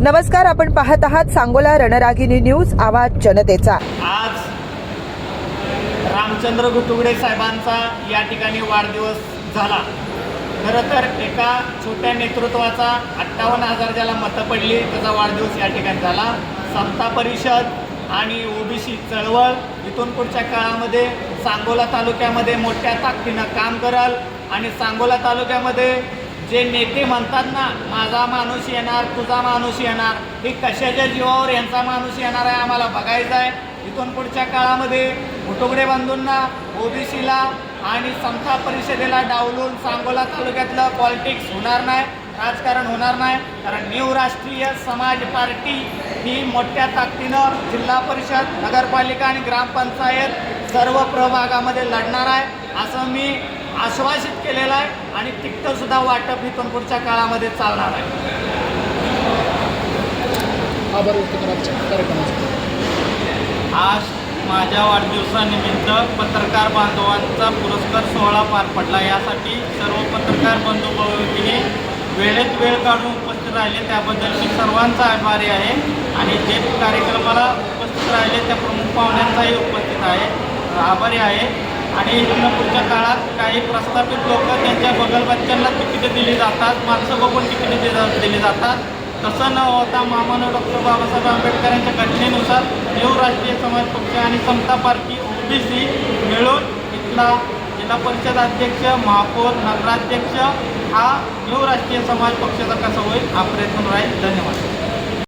नमस्कार, आपण पाहत आहात सांगोला रणरागिणी न्यूज, आवाज जनतेचा। आज रामचंद्र गुटुगडे साहेबांचा या ठिकाणी वाढदिवस झाला। खरं तर एका छोट्या नेतृत्वाचा 58,000 ज्याला मतं पडली त्याचा वाढदिवस या ठिकाणी झाला। समता परिषद आणि ओबीसी चळवळ इथून पुढच्या काळामध्ये सांगोला तालुक्यामध्ये मोठ्या ताकदीनं काम कराल आणि सांगोला तालुक्यामध्ये जे नेते म्हणतात ना, माझा माणूस येणार, तुझा माणूस येणार, हे कशाच्या जीवावर यांचा माणूस येणार आहे आम्हाला बघायचं आहे। इथून पुढच्या काळामध्ये गुटुगडे बंधूंना, ओबीसीला आणि समता परिषदेला डावलून सांगोला तालुक्यातलं पॉलिटिक्स होणार नाही, राजकारण होणार नाही। कारण न्यू राष्ट्रीय समाज पार्टी ही मोठ्या ताकदीनं जिल्हा परिषद, नगरपालिका आणि ग्रामपंचायत सर्व प्रभागामध्ये लढणार आहे असं मी आश्वासित केलेलं आहे आणि तिकीटंसुद्धा वाटप इथून पुढच्या काळामध्ये चालणार आहे। आज माझ्या वाढदिवसानिमित्त पत्रकार बांधवांचा पुरस्कार सोहळा पार पडला। यासाठी सर्व पत्रकार बंधू भगिनी वेळेत वेळ काढून उपस्थित राहिले त्याबद्दल मी सर्वांचा आभारी आहे आणि जे कार्यक्रमाला उपस्थित राहिले त्या प्रमुख पाहुण्यांचाही उपस्थित आहे आभारी आहे। आणि इथून पुढच्या काळात काही प्रस्थापित लोक त्यांच्या बगलबच्च्यांना तिकीटे दिली जातात, माणसं बघून तिकीटे दिली जातात, तसं न होता माननीय डॉक्टर बाबासाहेब आंबेडकरांच्या घटनेनुसार न्यू राष्ट्रीय समाज पक्ष आणि समता पार्टी ओबीसी मिळून इथला जिल्हा परिषद अध्यक्ष, महापौर, नगराध्यक्ष हा न्यू राष्ट्रीय समाज पक्षाचा कसा होईल हा प्रयत्न राहील। धन्यवाद।